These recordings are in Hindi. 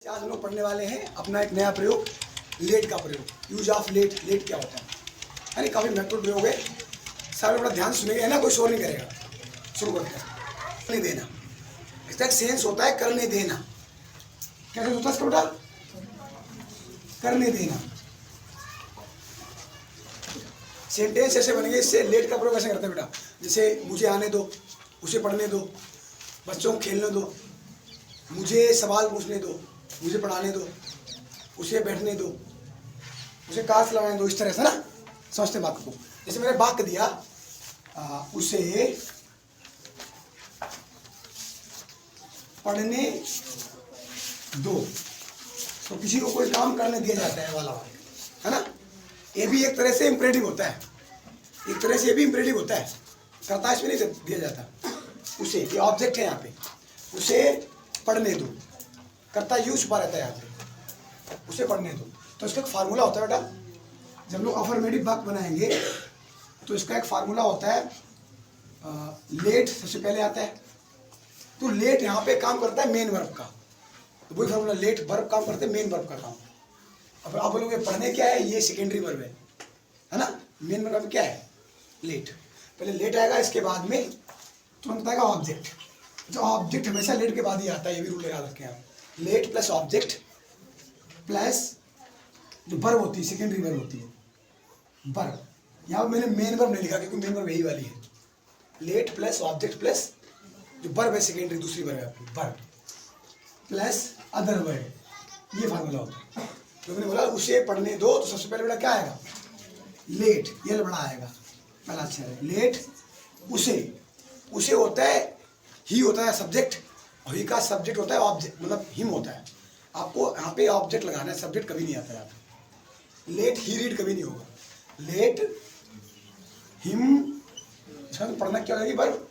आज हम लोग पढ़ने वाले हैं अपना एक नया प्रयोग, लेट का प्रयोग। Use of late. लेट क्या होता है? यानी काफ़ी महत्वपूर्ण प्रयोग है। सारे बड़ा ध्यान सुनेंगे, है ना, कोई शोर नहीं करेगा। शुरू करते हैं। करने देना, इसका एक सेंस होता है करने देना। कैसे होता है इसका बेटा? करने देना। सेंटेंस ऐसे बनेंगे, इससे लेट का प्रयोग ऐसे करते हैं बेटा। जैसे मुझे आने दो, उसे पढ़ने दो, बच्चों को खेलने दो, मुझे सवाल पूछने दो, मुझे पढ़ाने दो, उसे बैठने दो, उसे कार चलाने दो। इस तरह से ना समझते वाक्य को। जैसे मैंने वाक्य दिया उसे पढ़ने दो, तो किसी को कोई काम करने दिया जाता है वाला वाक्य, है ना। ये भी एक तरह से इम्परेटिव होता है, एक तरह से ये भी इम्परेटिव होता है। कर्ता इसमें नहीं दिया जाता। उसे, ये ऑब्जेक्ट है यहाँ पे, उसे पढ़ने दो। कर्ता यू छुपा रहता है यहाँ पे, उसे पढ़ने दो। तो इसका एक फार्मूला होता है बेटा। जब लोग अफर्मेटिव वाक्य बनाएंगे तो इसका एक फार्मूला होता है। लेट सबसे पहले आता है, तो लेट यहाँ पे काम करता है मेन वर्ब का। तो वही फार्मूला, लेट वर्ब काम करते हैं मेन वर्ब का काम। अब आप बोलोगे पढ़ने क्या है, ये सेकेंडरी वर्ब है ना। मेन वर्ब क्या है? लेट। पहले लेट आएगा, इसके बाद में तुरंत आएगा ऑब्जेक्ट। जो ऑब्जेक्ट हमेशा लेट के बाद ही आता है, ये भी रूल याद रखें आप। लेट प्लस ऑब्जेक्ट प्लस जो वर्ब होती है, सेकेंडरी वर्ब होती है, वर्ब। यहाँ पर मैंने मेन वर्ब नहीं लिखा क्योंकि मेन वर्ब यही वाली है। लेट प्लस ऑब्जेक्ट प्लस जो वर्ब है, सेकेंडरी दूसरी वर्ब है आपकी, वर्ब प्लस अदर वर्ड, ये फार्मूला होता है। तो मैंने बोला उसे पढ़ने दो, तो सबसे पहले बेटा क्या आएगा? लेट, ये बड़ा आएगा पहला अक्षर है। लेट उसे, उसे होता है, ही होता है सब्जेक्ट, और ही का सब्जेक्ट होता है ऑब्जेक्ट, मतलब हिम होता है। आपको यहाँ पे ऑब्जेक्ट लगाना है, सब्जेक्ट कभी नहीं आता है यहाँ पे। लेट ही रीड कभी नहीं होगा। लेट हिम, तो पढ़ना क्या होगी? Verb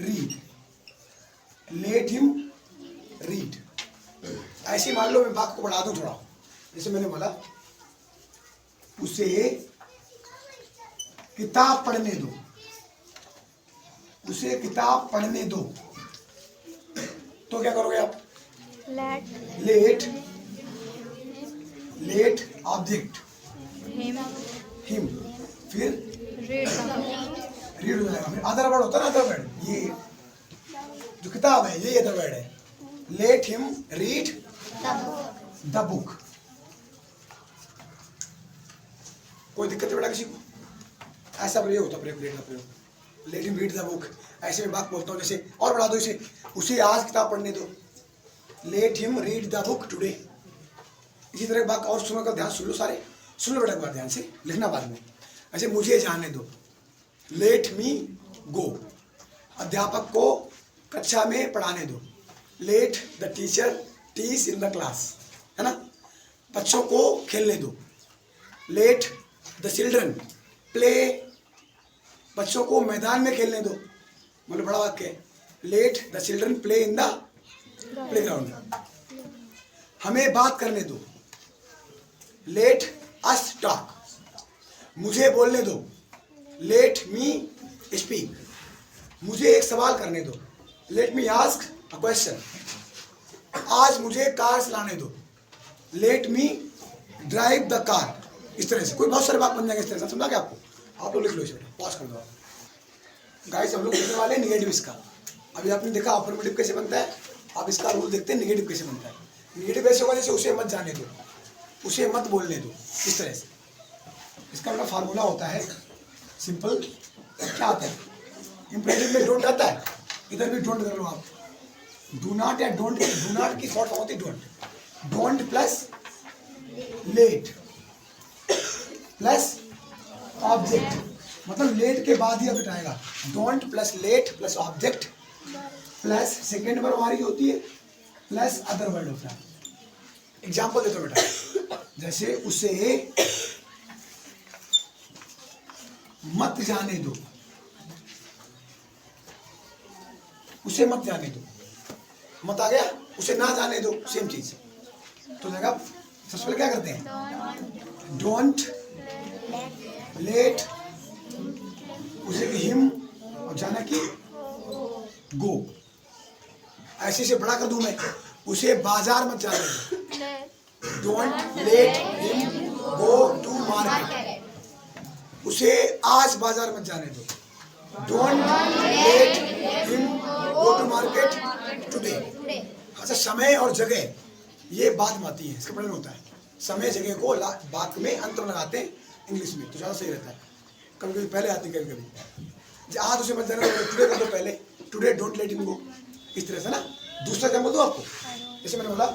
read. Let him read. ऐसे मान लो मैं वाक्य को बढ़ा दूं थोड़ा। जैसे मैंने बोला उसे किताब पढ़ने दो, उसे किताब पढ़ने दो, तो क्या करोगे आप? लेट, लेट ऑब्जेक्ट हिम, फिर रीड हो जाएगा। फिर अदर वर्ड होता है ना, अदर वर्ड, ये जो किताब है ये अदर वर्ड है। Let him read the book. कोई दिक्कत है बेटा किसी को? ऐसा प्रयोग होता है, प्रयोग लेट का प्रयोग। Let him read the book. ऐसे में बात बोलता हूँ, जैसे और बढ़ा दो इसे, उसे आज किताब पढ़ने दो। Let him read the book today. इसी तरह बात और सुनो का ध्यान सुन लो, सारे सुन लो बेटा एक बार ध्यान से, लिखना बाद में। ऐसे मुझे जाने दो, लेट मी गो। अध्यापक को कक्षा में पढ़ाने दो, let the teacher teach in the class, है ना। बच्चों को खेलने दो, लेट द चिल्ड्रन प्ले। बच्चों को मैदान में खेलने दो, मतलब बड़ा वाक्य है। Late the children play in the playground. हमें बात करने दो, लेट अस टॉक। मुझे बोलने दो, लेट मी स्पीक। मुझे एक सवाल करने दो, let me ask a question. आज मुझे कार चलाने दो, let me drive the car. इस तरह से कोई बहुत सारे बात बन जाएंगे। इस तरह से समझा क्या आपको? आप लोग लिख लो इसे, पॉज कर दो। गाइस हम लोग लिखने वाले हैं निगेटिव इसका। अभी आपने देखा अफर्मेटिव कैसे बनता है, आप इसका रूल देखते हैं निगेटिव कैसे बनता है। निगेटिव ऐसे होगा जैसे उसे मत जाने दो, उसे मत बोलने दो, इस तरह से। इसका अपना फार्मूला होता है सिंपल। क्या आता है? इम्परेटिव में डोंट आता है, इधर भी डोंट कर लो आप। डू नॉट या डोंट, डू नॉट की शॉर्ट फॉर्म होती है don't. Don't plus late plus object, मतलब लेट के बाद ही अब आएगा। Don't plus late plus object plus second verb हमारी होती है प्लस अदर वर्ड होता है। एग्जाम्पल देता हूं बेटा, जैसे उसे मत जाने दो, उसे मत जाने दो, मत आ गया, उसे ना जाने दो, सेम चीज। तो जगह सबसे पहले क्या करते हैं? डोंट लेट, उसे हिम और जाना की गो। ऐसे से बड़ा कर दूं मैं, उसे बाजार मत जाने दो, don't let him go to market. उसे आज बाजार मत जाने दो, don't let him go to market today. अच्छा, समय और जगह ये बाद में आती है, इसका प्रश्न होता है। समय जगह को बात में अंतर लगाते हैं इंग्लिश में, तो ज़्यादा सही रहता है। कभी कभी पहले आती है, कभी कभी आज उसे मत जाने दो, टुडे कर दो पहले, टुडे डोंट लेट हिम गो, इस तरह से ना। दूसरा एग्जाम्पल दो आपको, जैसे मैंने बोला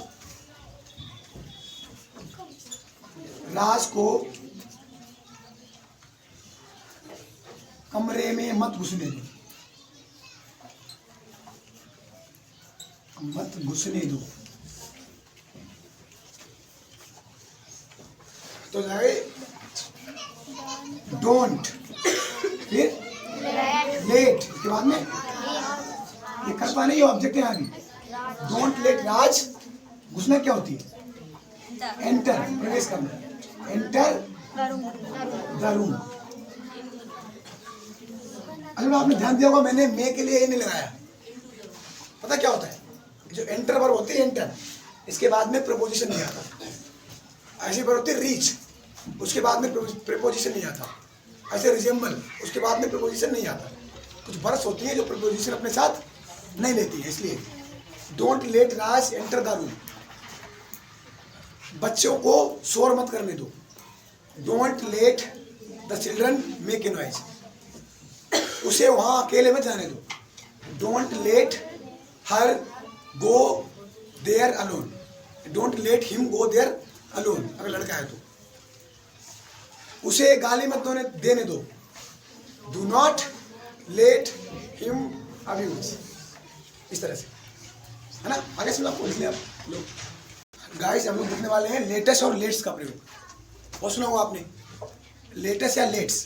राज को कमरे में मत घुसने दो, मत घुसने दो, तो जाए डोंट, फिर लेट, इसके बाद में ये कर्ता नहीं, ऑब्जेक्ट है आगे। डोंट लेट राज, घुसना क्या होती है? एंटर, प्रवेश करना, एंटर द रूम। अच्छा, आपने ध्यान दिया होगा मैंने मे के लिए ये नहीं लगाया, पता क्या होता है? जो एंटर वर्ब होती है, एंटर, इसके बाद में प्रपोजिशन नहीं आता। ऐसी वर्ब होती है रीच, उसके बाद में प्रीपोजिशन नहीं आता। ऐसे रिजेंबल, उसके बाद में प्रीपोजिशन नहीं आता। कुछ वर्ड्स होती है जो प्रीपोजिशन अपने साथ नहीं लेती है, इसलिए don't let Raj enter the room. बच्चों को शोर मत करने दो, don't let the children make a noise. उसे वहां अकेले मत जाने दो, don't let her go there alone, don't let him go there alone, अगर लड़का है तो। उसे गाली मत देने दो, do not let him abuse, इस तरह से, है ना। आगे सुना आपको, इसलिए आप लोग गाइस हम लोग देखने वाले हैं लेटेस्ट और लेट्स का प्रयोग। बहुत सुना होगा आपने, लेटेस्ट या लेट्स,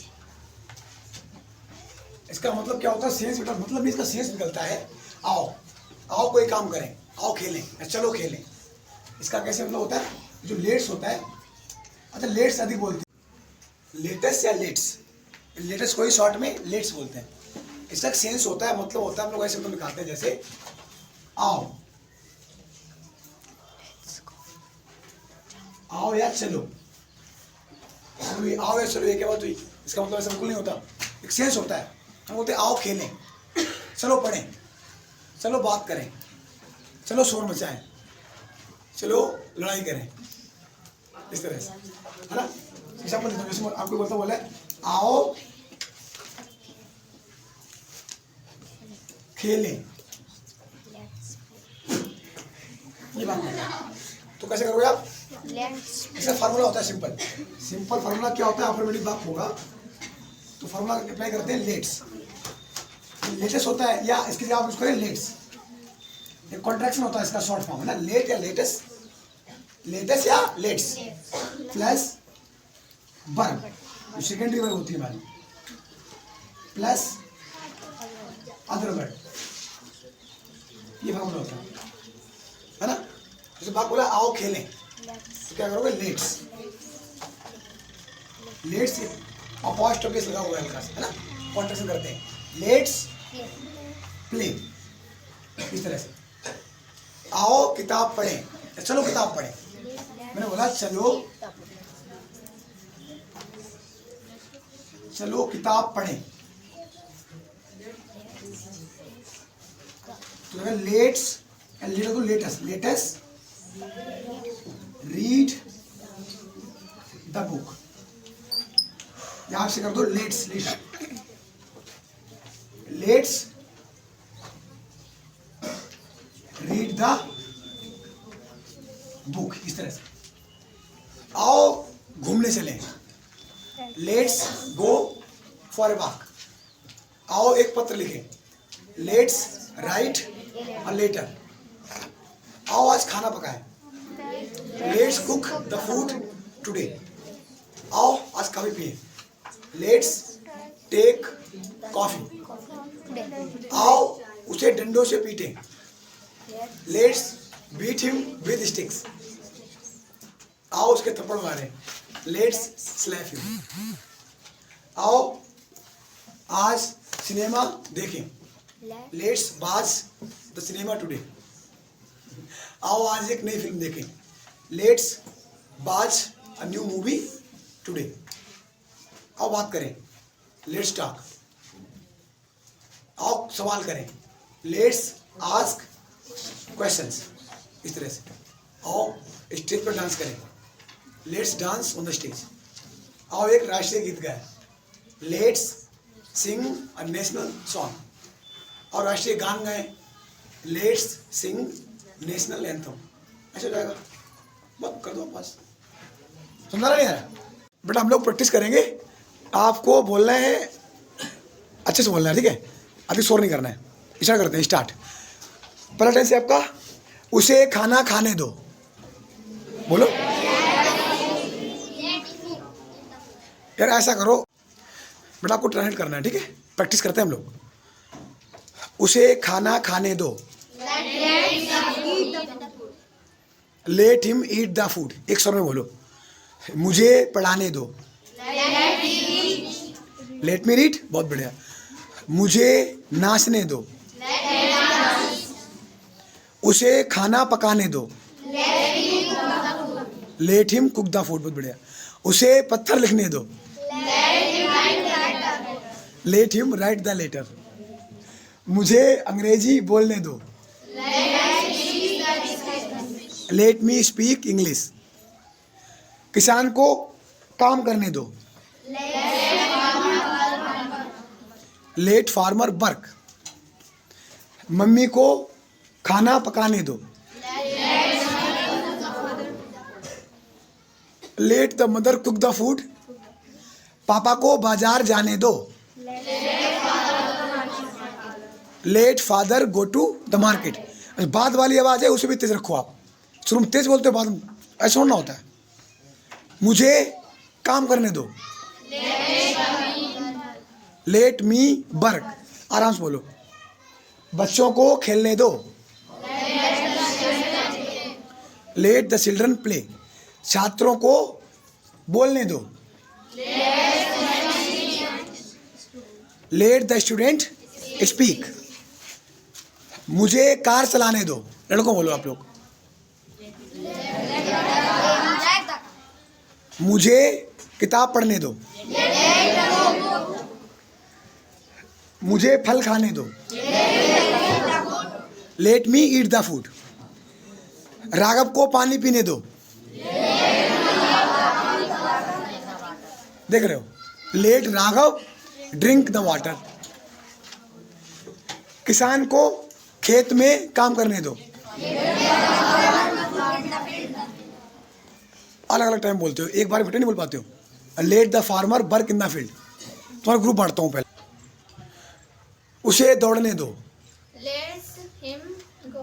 इसका मतलब क्या होता है? सेंस, मतलब इसका सेंस निकलता है आओ, आओ कोई काम करें, आओ खेलें, या चलो खेलें। इसका कैसे मतलब होता है? जो लेट्स होता है, अच्छा लेट्स अधिक बोलते हैं, लेटेस्ट या लेट्स, लेटेस्ट को ही शॉर्ट में लेट्स बोलते हैं। इसका सेंस होता है, मतलब होता है, हम लोग ऐसे मतलब निकालते हैं जैसे आओ, आओ या चलो, आओ या चलो, ये क्या बात हुई? इसका मतलब ऐसा बिल्कुल नहीं होता, एक सेंस होता है। हम बोलते हैं आओ खेलें, चलो पढ़ें, चलो बात करें, चलो शोर मचाएं, चलो लड़ाई करें, इस तरह से, है ना। एग्जाम्पल देता हूँ, जैसे आपको बोलता बोला है आओ खेलें, ये बात है। तो कैसे करोगे आप? इसका फार्मूला होता है सिंपल, सिंपल फार्मूला क्या होता है? अफर्मेटिव वर्ब होगा तो फार्मूला अप्लाई करते हैं लेट्स, लेटेस्ट होता है, या इसके लिए आप यूज करें लेट्स, एक कॉन्ट्रैक्शन होता है इसका शॉर्ट फॉर्म, है ना, लेट या लेटेस्ट, लेटेस्ट या लेट्स प्लस वर्ब, जो सेकेंडरी वर्ब होती है हमारी, प्लस अदर वर्ड, ये फार्मूला होता है ना। जैसे बात बोला आओ खेलें, तो क्या करोगे? लेट्स, लेट्स अपॉस्ट्रोफी लगा हुआ है हल्का सा, है ना, कॉन्ट्रैक्शन करते हैं, लेट्स प्ले, इस तरह से। आओ किताब पढ़ें, चलो किताब पढ़ें, मैंने बोला चलो, चलो किताब पढ़ें, तो अगर लेट्स एंड लीडर को latest, latest read the book, यहां से कर दो let's, let's read the book, इस तरह से। आओ घूमने चलें, let's go for a walk, आओ एक पत्र लिखें, लेट्स राइट अ लेटर, आओ आज खाना पकाएं, let's cook the food today, आओ आज कॉफी पिए, लेट्स टेक कॉफी, आओ उसे डंडों से पीटें, let's beat him with sticks, आओ उसके थप्पड़ मारें, लेट्स स्लैप हिम, आओ आज सिनेमा देखें, let's watch the cinema today, आओ आज एक नई फिल्म देखें, let's watch a new movie today. आओ बात करें, लेट्स टॉक। आओ सवाल करें, लेट्स आस्क क्वेश्चंस। इस तरह से आओ स्टेज पर डांस करें, let's dance on the stage. आओ एक राष्ट्रीय गीत गाएं, let's Singh a national song. और राष्ट्रीय गान गाएं, लेट्स सिंग नेशनल एंथम। ऐसा हो जाएगा, मत कर दो पास। समझा नहीं आ रहा बेटा? हम लोग प्रैक्टिस करेंगे, आपको बोलना है, अच्छे से बोलना है, ठीक है? अभी शोर नहीं करना है। इशारा करते हैं, स्टार्ट। पहला टेंस है आपका, उसे खाना खाने दो। बोलो यार, ऐसा करो बेटा, आपको ट्रांसलेट करना है, ठीक है? प्रैक्टिस करते हैं हम लोग। उसे खाना खाने दो, let him eat the food. एक स्वर में बोलो, मुझे पढ़ाने दो, लेट मी रीड। बहुत बढ़िया। मुझे नाचने दो, उसे खाना पकाने दो, let him cook the food. बहुत बढ़िया। उसे पत्थर लिखने दो, let him write the letter. मुझे अंग्रेजी बोलने दो, लेट मी स्पीक इंग्लिश। किसान को काम करने दो, लेट फार्मर वर्क। मम्मी को खाना पकाने दो, let the mother cook the food. पापा को बाजार जाने दो, let father go to the market. बाद वाली आवाज है, उसे भी तेज रखो आप। शुरू में तेज बोलते हो, बाद में ऐसा होना होता है। मुझे काम करने दो, लेट मी वर्क। आराम से बोलो। बच्चों को खेलने दो, लेट द चिल्ड्रन प्ले। छात्रों को बोलने दो, लेट द स्टूडेंट स्पीक। मुझे कार चलाने दो, लड़कों बोलो आप लोग। मुझे किताब पढ़ने दो, मुझे फल खाने दो, let me eat the food. Raghav को पानी पीने दो, देख रहे हो, let Raghav drink the water. किसान को खेत में काम करने दो। अलग अलग टाइम बोलते हो, एक बार बेटे नहीं बोल पाते हो। Let the farmer work in the field. तुम्हारा ग्रुप बांटता हूँ पहले। उसे दौड़ने दो, लेट्स हिम गो।